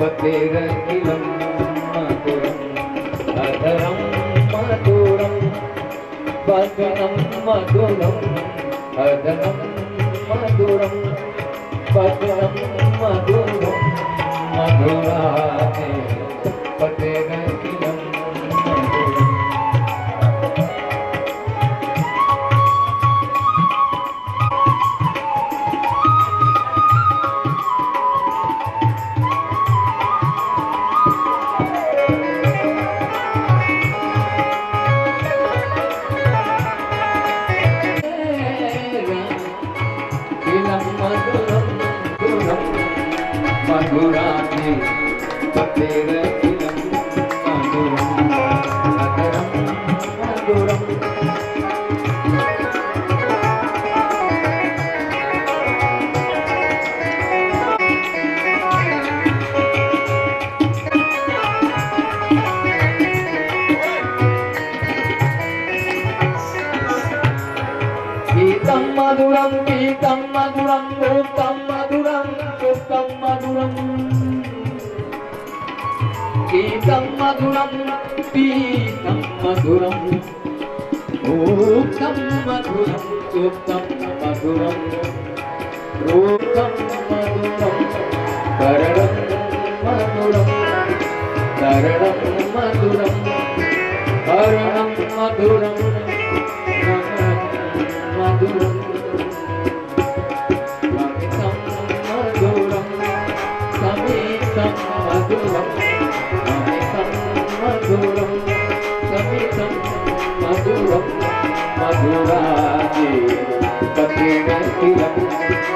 पतेरखिलं मधुरं अधरं मधुरं वदनं मधुरं अधरं मधुरं वदनं मधुरं मधुराते पतेरखिलं मधुरं। मधुराते पतेरखिलं मधुरं अधरं मधुरं। गीतं मधुरं गीतं मधुरं नृत्यं मधुरं नृत्यं मधुरं। गीतं मधुरं पीतं मधुरं नृत्यं मधुरं नृत्यं मधुरं रूपं मधुरं करणं मधुरं करणं मधुरं करणं मधुरं मधुरं समितं मधुरं समितं मधुरं समितं मधुरं समितं मधुरं मधुराते पतेरखिलं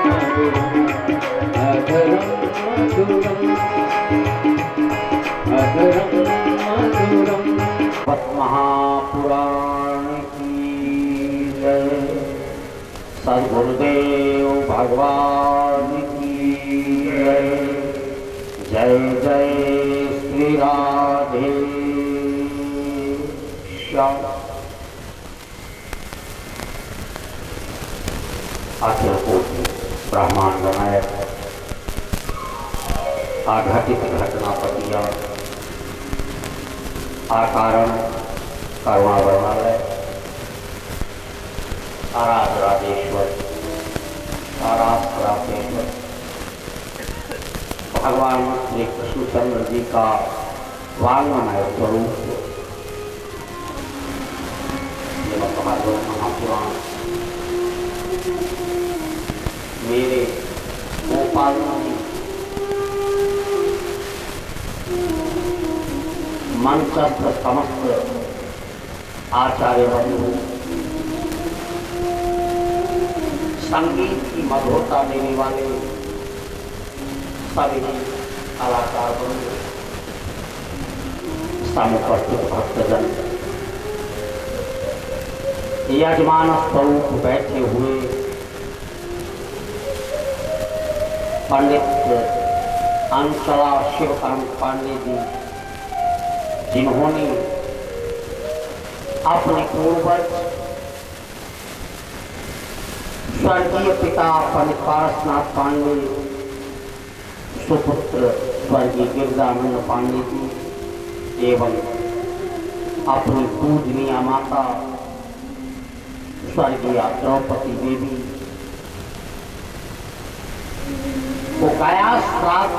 मधुरं अधरं मधुरं अधरं मधुरं। महापुराण की जय, सद्गुरुदेव भगवान की जय। जय जय श्री राधे श्याम। अखिल कोटि ब्रह्मांड नायक आघटित घटनापति आकारण करुणा वर्णालय आराधराधेश्वर आराधराधेश्वर भगवान श्री कृष्णचंद्र जी का वांगमय स्वरूप महापुराण मेरे गोपाल जी मंचस्थ समस्त आचार्य बंधु, संगीत की मधुरता देने वाले सभी कलाकार बंधु, समुपस्थित भक्तजन, यजमान स्वरूप बैठे हुए पंडित अंशला शिवकांत पांडे जी, जिन्होंने अपने पूर्वज स्वर्गीय पिता पंडित पारसनाथ पांडे, सुपुत्र स्वर्गीय गिरिजानंद पांडे जी एवं अपनी पूजनीय माता स्वर्गीय द्रौपदी देवी को काया श्राद्ध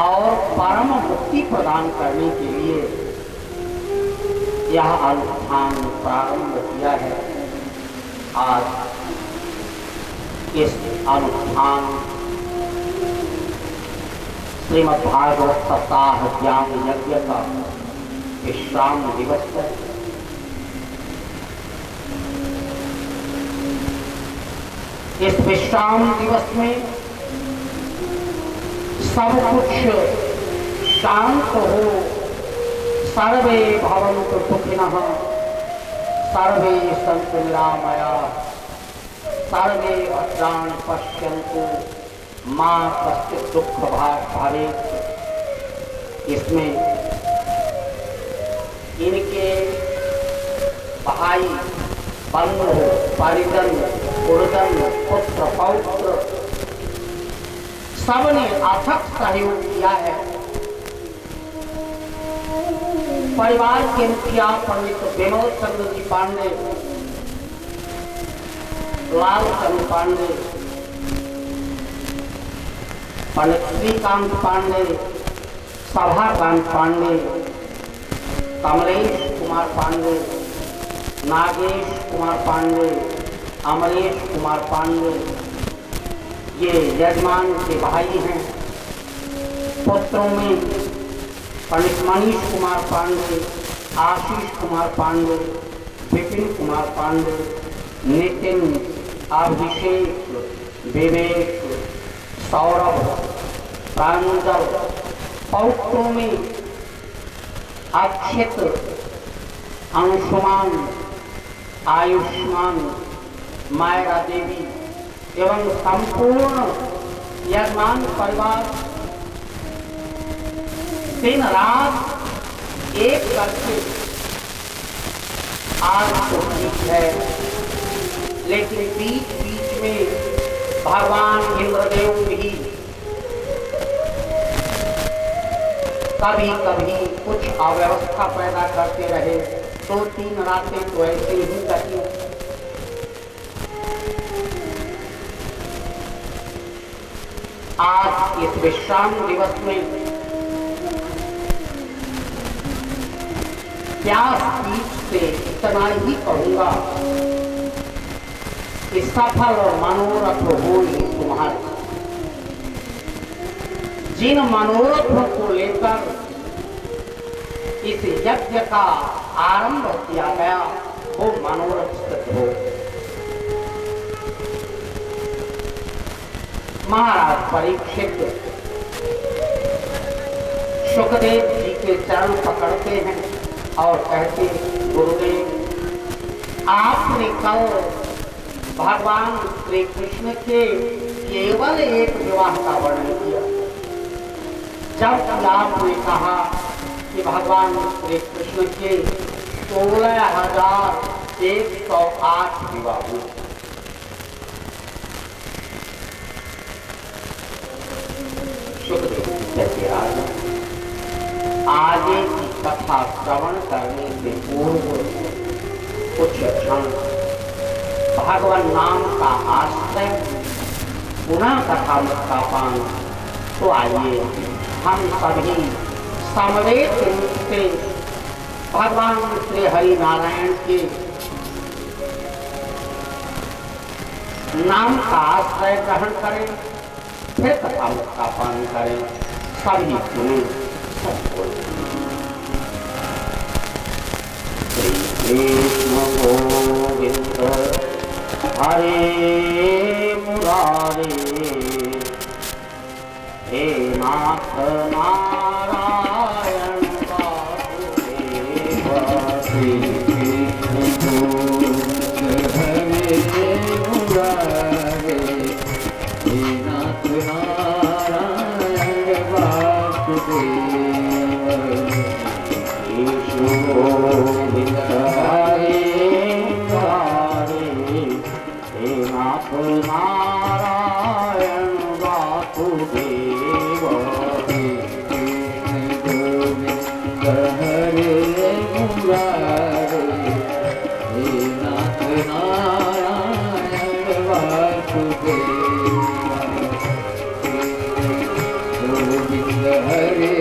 और परम मुक्ति प्रदान करने के लिए यह अनुष्ठान प्रारंभ किया है। आज इस अनुष्ठान श्रीमद् भागवत सप्ताह ज्ञान यज्ञ का विश्राम दिवस है। इस विश्राम दिवस में सब कुछ शांत हो, सर्वे भवन्तु सुखिनः, सर्वे सन्तु निरामयाः, सर्वे भद्राणि पश्यन्तु मा कश्चित् दुःख भाग् भवेत्। इसमें इनके भाई बंधु परिजन गुरुजन पुत्र पौत्र सबने अथक सहयोग किया है। परिवार के मुखिया पंडित विमल चंद्र जी पांडे, लाल चंद्र पांडे, पंडित श्रीकांत पांडे, सभाकांत पांडे, कमलेश कुमार पांडे, नागेश कुमार पांडे, अमरेश कुमार पांडे, ये यजमान के भाई हैं। पुत्रों में पंडित मनीष कुमार पांडे, आशीष कुमार पांडे, विपिन कुमार पांडे, नितिन, अभिषेक, विवेक, सौरभ, प्रांजल। पौत्रों में अक्षित, अंशुमान, आयुष्मान, मायरा देवी एवं संपूर्ण यजमान परिवार दिन रात एक करके आज तो ठीक है, लेकिन बीच बीच में भगवान इंद्रदेव भी कभी कभी कुछ अव्यवस्था पैदा करते रहे। 2-3 रातें तो ऐसे ही कटी। आज इस विश्राम दिवस में व्यास पीठ से इतना ही कहूंगा कि सफल मनोरथ हो तुम्हारे। जिन मनोरथों को लेकर इस यज्ञ का आरंभ किया गया वो मनोरथ सिद्ध हो। महाराज परीक्षित सुखदेव जी के चरण पकड़ते हैं और कहते, गुरुदेव आपने कल भगवान श्री कृष्ण के केवल एक विवाह का वर्णन किया, जब आपने कहा कि भगवान श्री कृष्ण के 16,108 विवाह हुए। आगे की कथा श्रवण करने से पूर्व कुछ क्षण भगवान नाम का आश्रय पुनः कथा में का पान। तो आइए हम सभी समवेत रूप से भगवान श्री हरि नारायण के नाम का आश्रय ग्रहण करें, फिर कथा का पान करें। सभी सुने। श्री कृष्ण गोविंद हरे मुरारे, हे नाथ नारायण वासुदेव। श्री कृष्ण गोविंद हरे मुरारे, हे नाथ नारायण वासुदेव। कृष्ण गोविंद हरे मुरारे, हे नाथ नारायण वासुदेव। कृष्ण गोविंद हरे मुरारे, हे नाथ नारायण वासुदेव। गोविंद हरे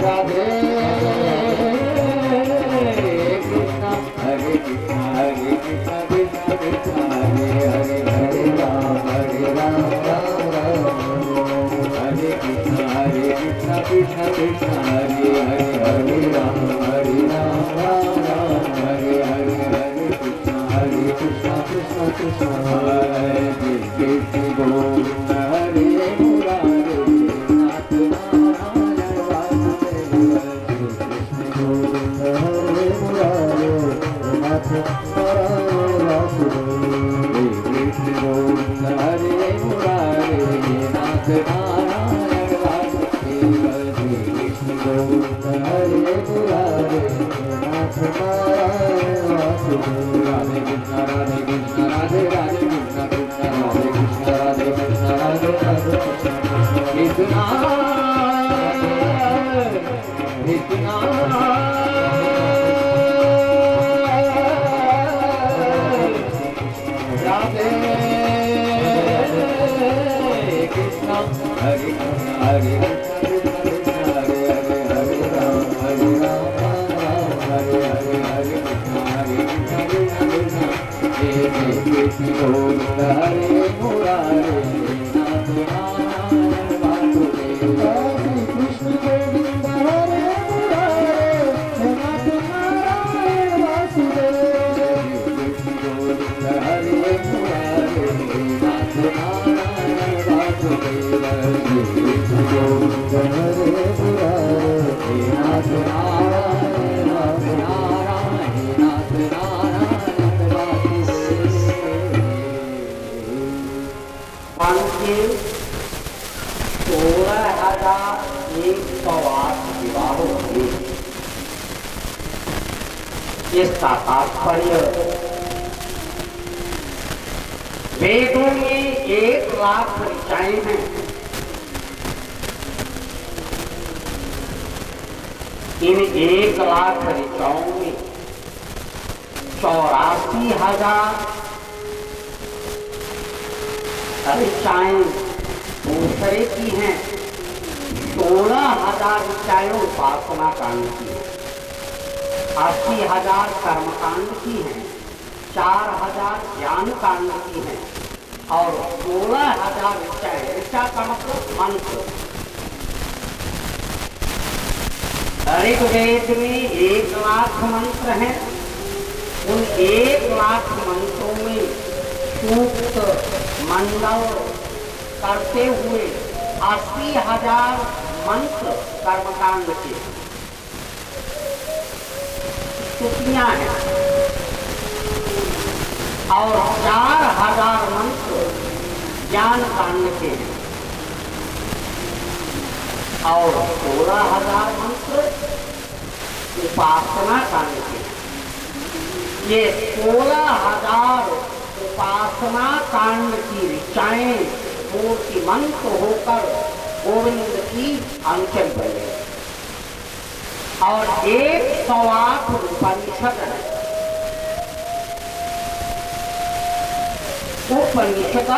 Radhe नाथ नारायण वासुदेव कृष्ण गोविंद हरे मुरारे नाथ नारायण वासुदेव राधे कृष्ण राधे कृष्ण राधे राधे कृष्ण कृष्ण राधे कृष्ण राधे कृष्ण राधे राधे कृष्ण कृष्ण राधे कृष्ण हरे हरे हरे हरे हरे राम हरे राम हरे हरे हरे कृष्ण हरे कृष्ण हे कृष्ण गोविंद हरे मुरारे नाथ नारायण वासुदेव श्री कृष्ण गोविंद हरे मुरारे नाथ नारायण वासुदेव कृष्ण गोविंद हरे मुरारे नाथ नारायण वासुदेव कृष्ण गोविंद हरे मुरारे नाथ नारायण नाथ नारायण नाथ नारायण वासुदेव। के 16,108 विवाह हुए। इसका तात्पर्य वेदों में 1,00,000 ऋचाएं हैं। इन 1,00,000 ऋचाओं में 84,000 ऋचाएं दूसरे की हैं, 16,000 ऋचाएं उपासना कांड की हैं, 80,000 कर्म कांड की हैं, 4,000 ज्ञान कांड की हैं और 16,000 ऋचाएं, ऋचा का मतलब मंत्र। ऋग्वेद में 1,00,000 मंत्र हैं। उन 1,00,000 मंत्रों में सूक्त मंडल करते हुए 80,000 मंत्र कर्मकांड के स्तुतियां हैं और 4,000 मंत्र ज्ञान कांड के हैं और 16,000 मंत्र उपासना कांड के हैं। ये 16,000 उपासना कांड की ऋचाएं मूर्ति मंत्र होकर गोविंद की अंचल बने और 108 उपनिषद है। उपनिषद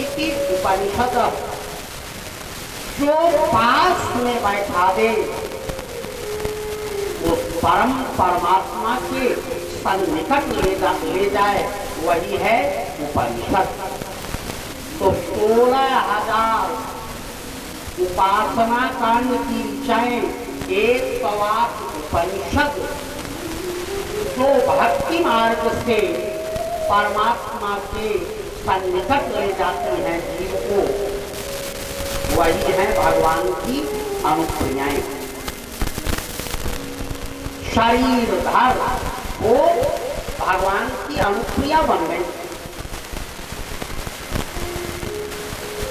इति उपनिषद जो पास में बैठा दे उस परम परमात्मा के सन्निकट ले जाए वही है उपनिषद। तो 16,000 उपासना कांड की ऋचाएं 108 उपनिषद जो भक्ति मार्ग से परमात्मा के सन्निकट ले जाते हैं जीव को, वही है भगवान की अनुक्रियाएं। शरीर धर वो भगवान की अनुक्रिया बन गई।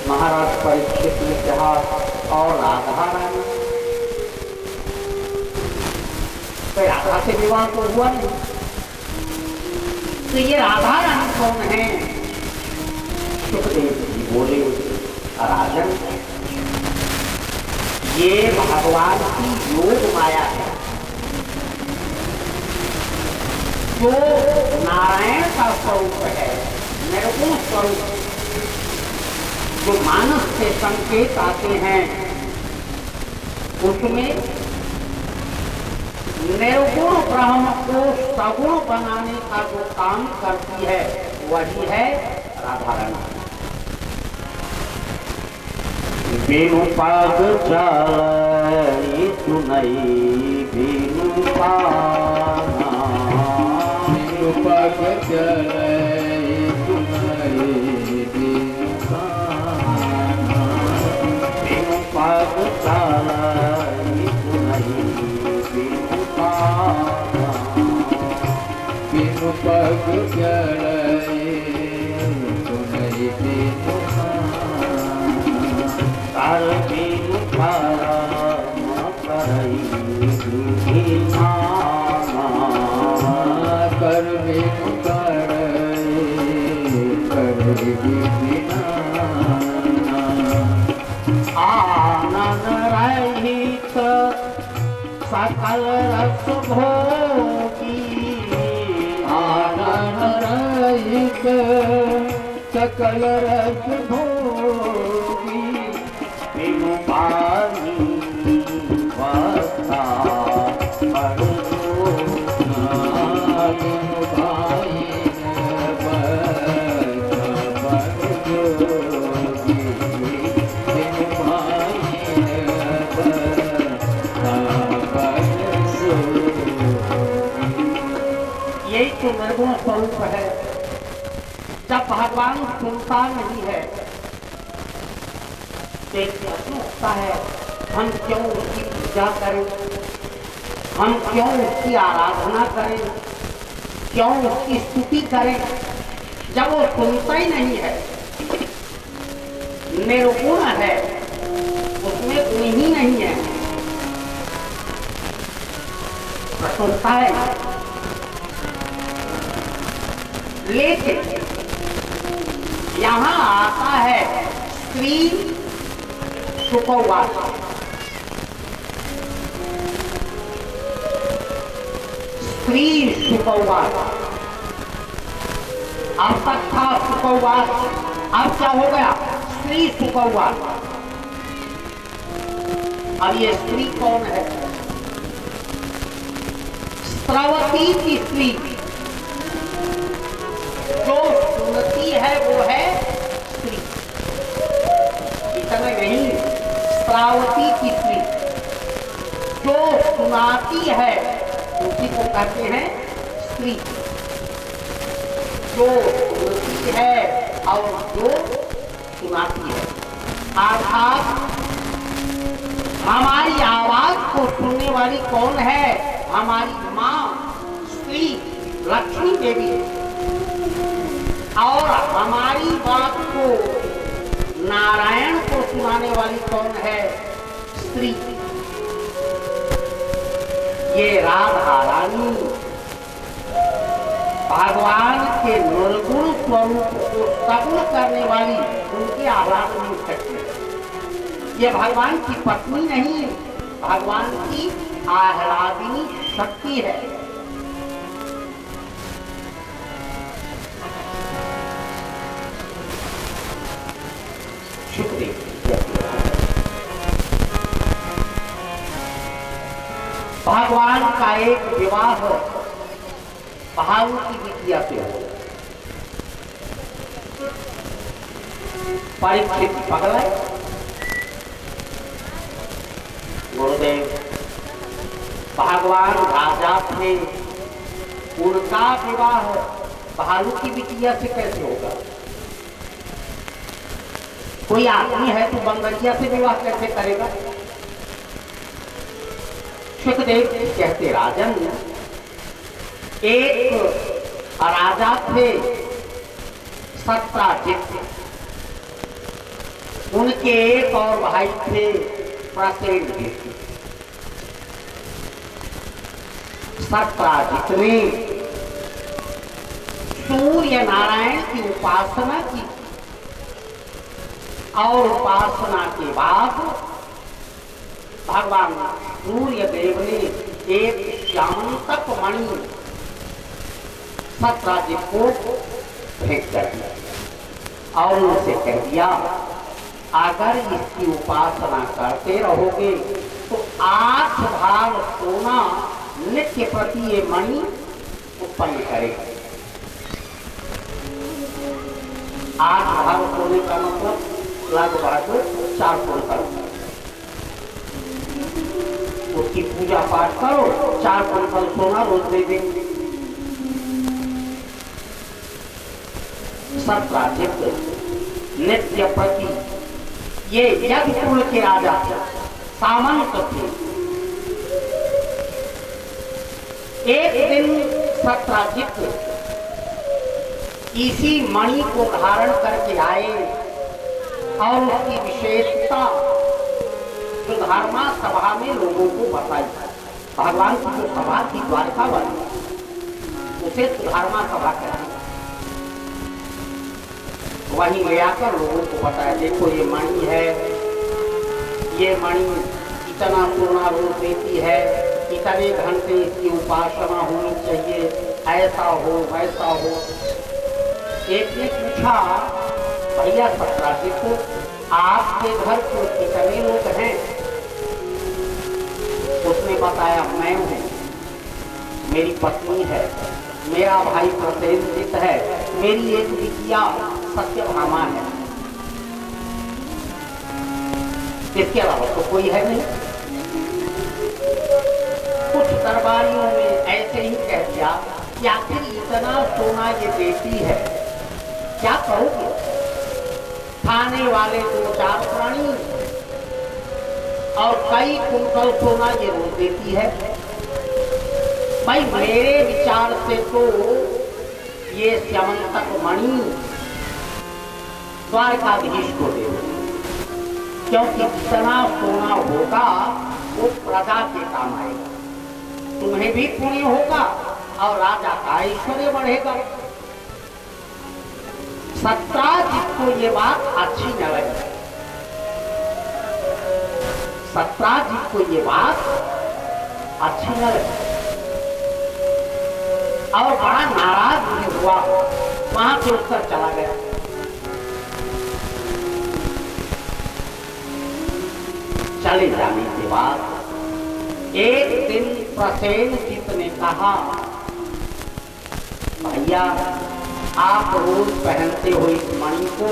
महाराज परीक्षित ने कहा और राधा रानी, तो राधा से विवाह तो हुआ नहीं, तो ये राधा रानी कौन है? सुखदेव जी बोले, राजन ये भगवान की योग माया है जो नारायण का स्वरूप है, निर्गुण स्वरूप, जो मानस से संकेत आते हैं उसमें निर्गुण ब्रह्म को सगुण बनाने का जो काम करती है वही है राधा रानी। बिनु पाग चालई सुनई बिनु पाना, बिनु पाग चलई सुनई बिनु पाना, बिनु पाग चालई सुनई बिनु पाना, बिनु पाग चलई सुनई बिनु पाना, सकल रस भोगी आनन रहित सकल रस भोगी बिनु पानी वसा पर यही तो निर्गुण स्वरूप है। जब भगवान सुनता नहीं है तो एक प्रश्न उठता है, हम क्यों उसकी पूजा करें, हम क्यों उसकी आराधना करें, क्यों उसकी स्तुति करें, जब वो सुनता ही नहीं है, निर्गुण है, उसमें गुण ही नहीं है। प्रश्न उठता है। लेकिन यहां आता है स्त्री सुखवास। स्त्री सुखवास अब तक था सुखवास, अब क्या हो गया? स्त्री सुखवास। अब ये स्त्री कौन है? स्त्रवती की स्त्री, जो सुनती है वो है स्त्री। इतना नहीं, स्त्रावती की स्त्री जो सुनाती है उसी को कहते हैं स्त्री। जो सुनती है और जो सुनाती है, अर्थात हमारी आवाज को सुनने वाली कौन है? हमारी माँ स्त्री लक्ष्मी देवी। और हमारी बात को नारायण को सुनाने वाली कौन है? स्त्री। ये राधा रानी भगवान के निर्गुण स्वरूप को सगुण करने वाली उनकी आराधना करती है। ये भगवान की पत्नी नहीं, भगवान की आह्लादिनी शक्ति है। भगवान का एक विवाह भालू की बिटिया से हो। परीक्षित पगला गुरुदेव भगवान राजा थे, उनका विवाह भालू की बिटिया से कैसे होगा? कोई आदमी है तो बंगरिया से विवाह कैसे करेगा? सुखदेव कहते, राजन एक राजा थे सत्राजित, उनके एक और भाई थे प्रसेनजित। सत्राजित ने सूर्य नारायण की उपासना की और उपासना के बाद भगवान सूर्य देव ने एक श्यामंतक मणि सत्राजित को भेंट कर दिया और उनसे कह दिया, अगर इसकी उपासना करते रहोगे तो 8 भाग सोना नित्य प्रति ये मणि उत्पन्न करेगा। 8 भाग सोने का मतलब लगभग 4 कुंतल। उसकी पूजा पाठ करो, 4 कुंतल सोना रोज दे देंगे। सत्राजित नित्य प्रति, ये यज्ञ कुल के राजा सामंत थे। एक दिन सत्राजित इसी मणि को धारण करके आए और उसकी विशेषता सुधर्मा सभा में लोगों को बताई। भगवान की जो सभा थी द्वारका वाली, उसे सुधर्मा सभा कहते, वहीं ले आकर लोगों को बताया, देखो ये मणि है, ये मणि इतना सोना रोज देती है, इतने घंटे की उपासना होनी चाहिए, ऐसा हो वैसा हो। एक ने पूछा, भैया सत्राजित को आपके घर को कितने लोग हैं? उसने बताया, मैं हूँ, मेरी पत्नी है, मेरा भाई प्रसेनजीत है, मेरी एक बिटिया सत्यभामा है, इसके अलावा तो कोई है नहीं। कुछ दरबारियों ने ऐसे ही कह दिया कि आखिर इतना सोना ये देती है, क्या कहोगे? खाने वाले 2-4 प्राणी और कई कुंतल सोना ये रोज देती है। भाई मेरे विचार से तो ये स्यमंतक मणि द्वारकाधीश को दे, क्योंकि जितना सोना होगा वो प्रजा के काम आएगा, तुम्हें भी पुण्य होगा और राजा का ऐश्वर्य बढ़ेगा। सत्राजित को ये बात अच्छी न लगी, सत्राजित को ये बात अच्छी न लगी और बड़ा नाराज भी हुआ, वहां से उठकर चला गया। चले जाने के बाद एक दिन प्रसेनजीत ने कहा, भैया आप रोज पहनते हो इस मणि को,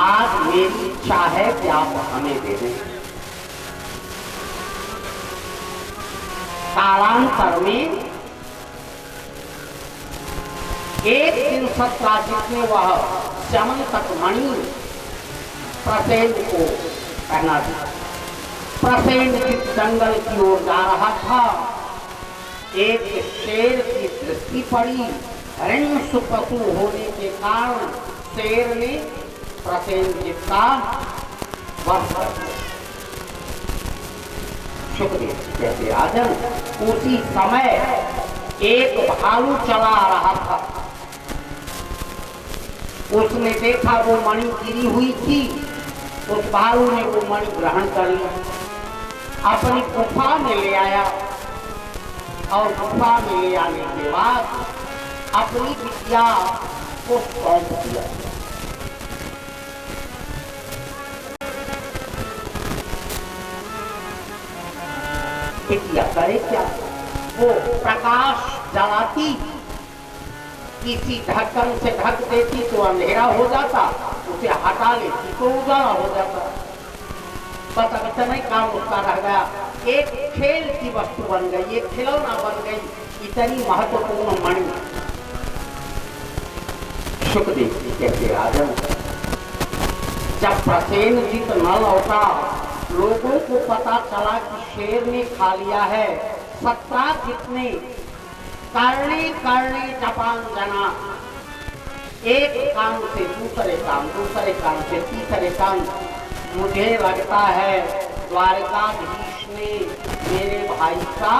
आज मेरी इच्छा है कि आप हमें दे दें। कालांतर में एक दिन सत्राजित ने वह स्यमंतक मणि प्रसेन को पहना दिया। प्रसेनजीत जंगल की ओर जा रहा था, एक शेर की दृष्टि पड़ी। हिरण्यसुपतु होने के कारण शेर ने प्रसेनजीत का वध कर दिया। शुक्रिया कहते राजन, उसी समय एक भालू चला आ रहा था, उसने देखा वो मणि गिरी हुई थी, उस भालू ने वो मणि ग्रहण कर लिया, अपनी गुफा में ले आया और गुफा में ले आने के बाद अपनी बिटिया को सौंप दिया। बिटिया करे क्या? वो प्रकाश जलाती, किसी ढक्कन से ढक देती तो अंधेरा हो जाता, उसे हटा लेती तो उजाला हो जाता। बस अब इतना ही काम उसका रह गया, एक खेल की वस्तु बन गई, एक खिलौना बन गई, इतनी महत्वपूर्ण मणि। सुखदेव जी कहते राजन, जब प्रसेनजीत न लौटा, लोगों को पता चला कि शेर ने खा लिया है। सत्राजित ने करने करने जपांजना, एक काम से दूसरे काम, दूसरे काम से तीसरे काम। मुझे लगता है द्वारकाधीश ने मेरे भाई का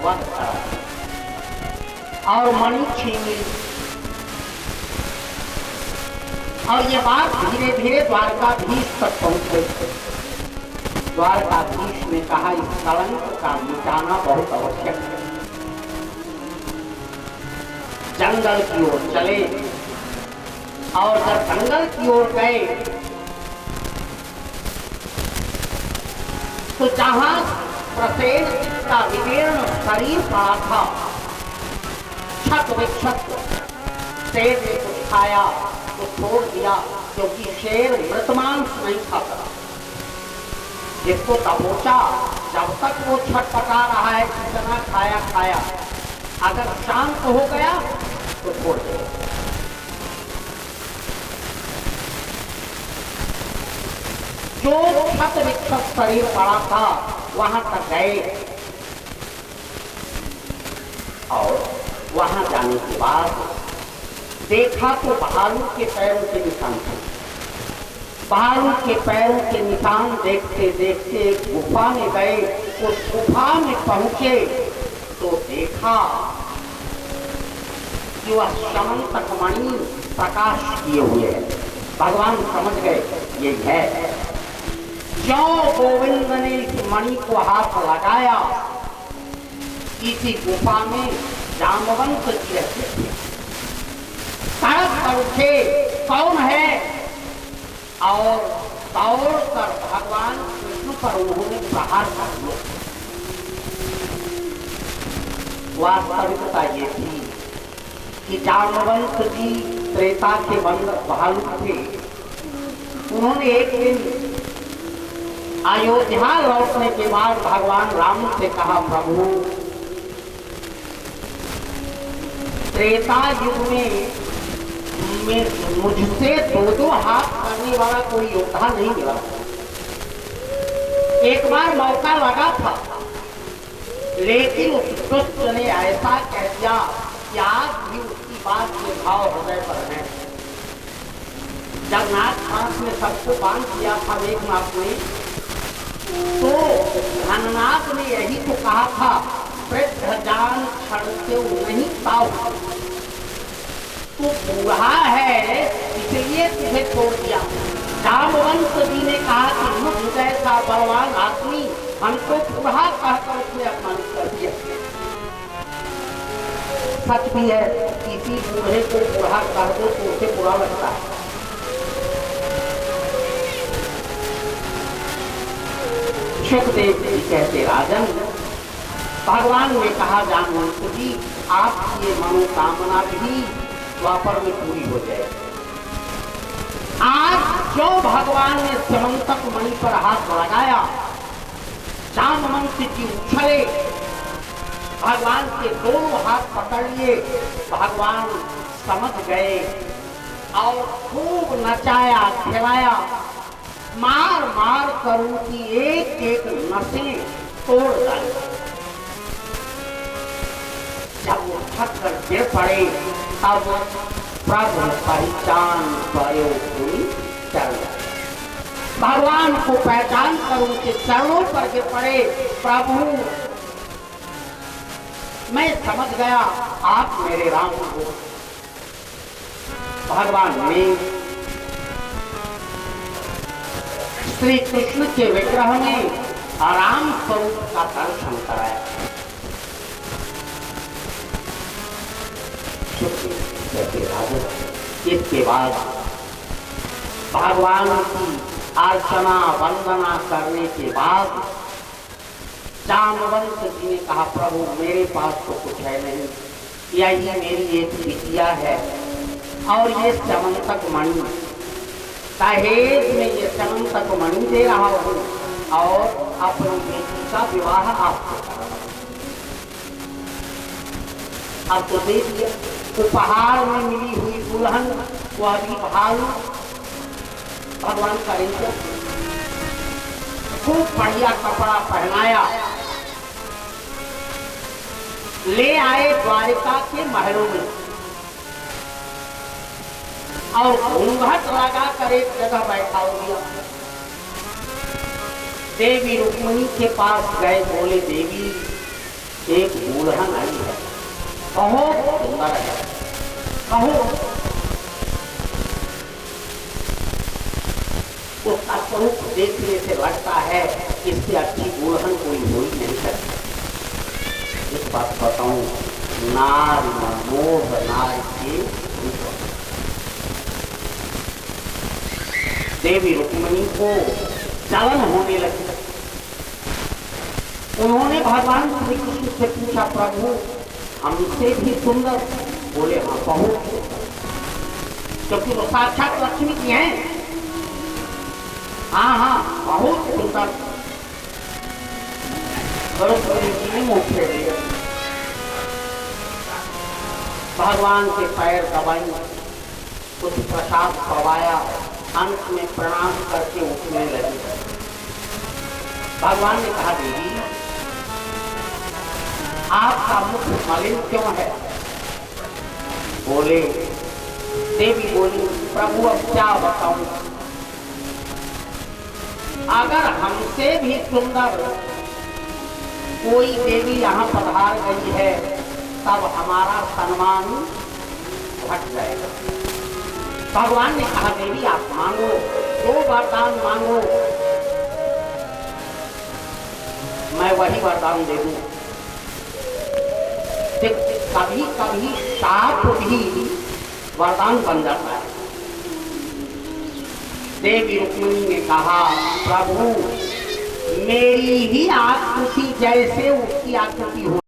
वध करा और मणि छीन ली। और ये बात धीरे धीरे द्वारकाधीश तक पहुंच गई। द्वारकाधीश ने कहा, इस कलंक का मिटाना बहुत आवश्यक है। जंगल की ओर चले और जब जंगल की ओर गए तो जहां प्रसेनजीत का विदीर्ण शरीर पड़ा था, छत विक्षत, शेर ने कुछ खाया तो छोड़ दिया, क्योंकि शेर मृतमांस नहीं खाता। जिसको दबोचा, जब तक वो छटपटा रहा है, जितना खाया खाया, अगर शांत हो गया तो छोड़ दे। जो छत विक्षत शरीर पड़ा था वहां तक गए और वहां जाने के बाद देखा तो भालू के पैरों के निशान थे। भालू के पैरों के निशान देखते देखते गुफा में गए। उस गुफा में पहुंचे तो देखा कि वह स्यमंतक मणि प्रकाश किए हुए है। भगवान समझ गए ये है। जो गोविंद ने इस मणि को हाथ लगाया, इसी गुफा में जामवंत जी रहते थे। तड़प कर उठे, कौन है? और दौड़ कर भगवान विष्णु पर उन्होंने प्रहार कर दिया। वास्तविकता ये थी कि जामवंत जी त्रेता के भालू थे। उन्होंने एक दिन अयोध्या लौटने के बाद भगवान राम से कहा, प्रभु त्रेता युग में मुझसे दो हाथ करने वाला कोई योद्धा नहीं मिला। एक बार मौका लगा था, लेकिन उस दुष्ट ने ऐसा कह दिया कि आज भी उसकी बात के भाव हृदय पर है। जब नाथ पास में सबको बांध दिया था मेघनाथ ने, तो घननाथ ने यही तो कहा था, वृद्ध जान छड़ते नहीं ताऊ, तू बूढ़ा है इसलिए तुझे छोड़ दिया। जामवंत जी ने कहा कि मुझ जैसा बलवान आदमी हमको बूढ़ा कहकर उसने अपमानित कर दिया। सच भी है, किसी बूढ़े को बूढ़ा कर दो तो उसे बुरा लगता है। सुखदेव जी कहते, राजन भगवान ने कहा, जामवंत जी आपकी ये मनोकामना भी द्वापर में पूरी हो जाए। आज जो भगवान ने समंतक मणि पर हाथ लगाया, जामवंत जी उछले, भगवान के दोनों हाथ पकड़ लिए। भगवान समझ गए और खूब नचाया खिलाया, मार मार कर उनकी एक एक नसें तोड़ डाली। जब वो थक कर गिर पड़े, तब प्रभु पहचान पायो चरण, भगवान को पहचान कर उनके चरणों पर गिर पड़े। प्रभु मैं समझ गया आप मेरे राम हो। भगवान ने श्री कृष्ण के विग्रह में राम स्वरूप का दर्शन कराया। इसके बाद भगवान की अर्चना वंदना करने के बाद जामवंत जी ने कहा, प्रभु मेरे पास तो कुछ है नहीं, यही मेरी एक बिटिया है और ये समंतक मणि, दहेज में ये समंतक मणि दे रहा हूँ और अपनी बेटी का विवाह आपको कर रहा हूँ। अब तो देखिए, उपहार में मिली हुई दुल्हन वह भी भालू, भगवान करेंगे खूब बढ़िया कपड़ा पहनाया, ले आए द्वारिका के महलों में और घूंघट लगा कर एक जगह बैठा दिया। देवी रुक्मिणी के पास गए, बोले देवी एक दुल्हन आई है, बहुत सुंदर है, बहुत उसका स्वरूप देखने से लगता है इससे अच्छी दुल्हन कोई हो ही नहीं सकती। इस बात बताऊं, नारी मनमोह नारी के देवी रुक्मिणी को जलन होने लगी। उन्होंने भगवान श्री कृष्ण से पूछा, प्रभु हमसे भी सुंदर? बोले हाँ बहुत, क्योंकि वो साक्षात लक्ष्मी की हैं। हाँ हाँ बहुत सुंदर। सरस्वती जी ने मुंह फेर लिया, भगवान के पैर दबाई, कुछ प्रसाद पवाया, अंत में प्रणाम करके उठने लगी। भगवान ने कहा, देवी आपका मुख मलिन क्यों है? बोले देवी बोली, प्रभु अब क्या बताऊं, अगर हमसे भी सुंदर कोई देवी यहाँ पधार गई है तब हमारा सम्मान घट जाएगा। भगवान ने कहा, देवी आप मांगो, जो वरदान मांगो मैं वही वरदान दे दूं। कभी कभी साप भी वरदान बन जाता है। देवी रुक्मिणी ने कहा, प्रभु मेरी ही आकृति जैसे उसकी आकृति हो।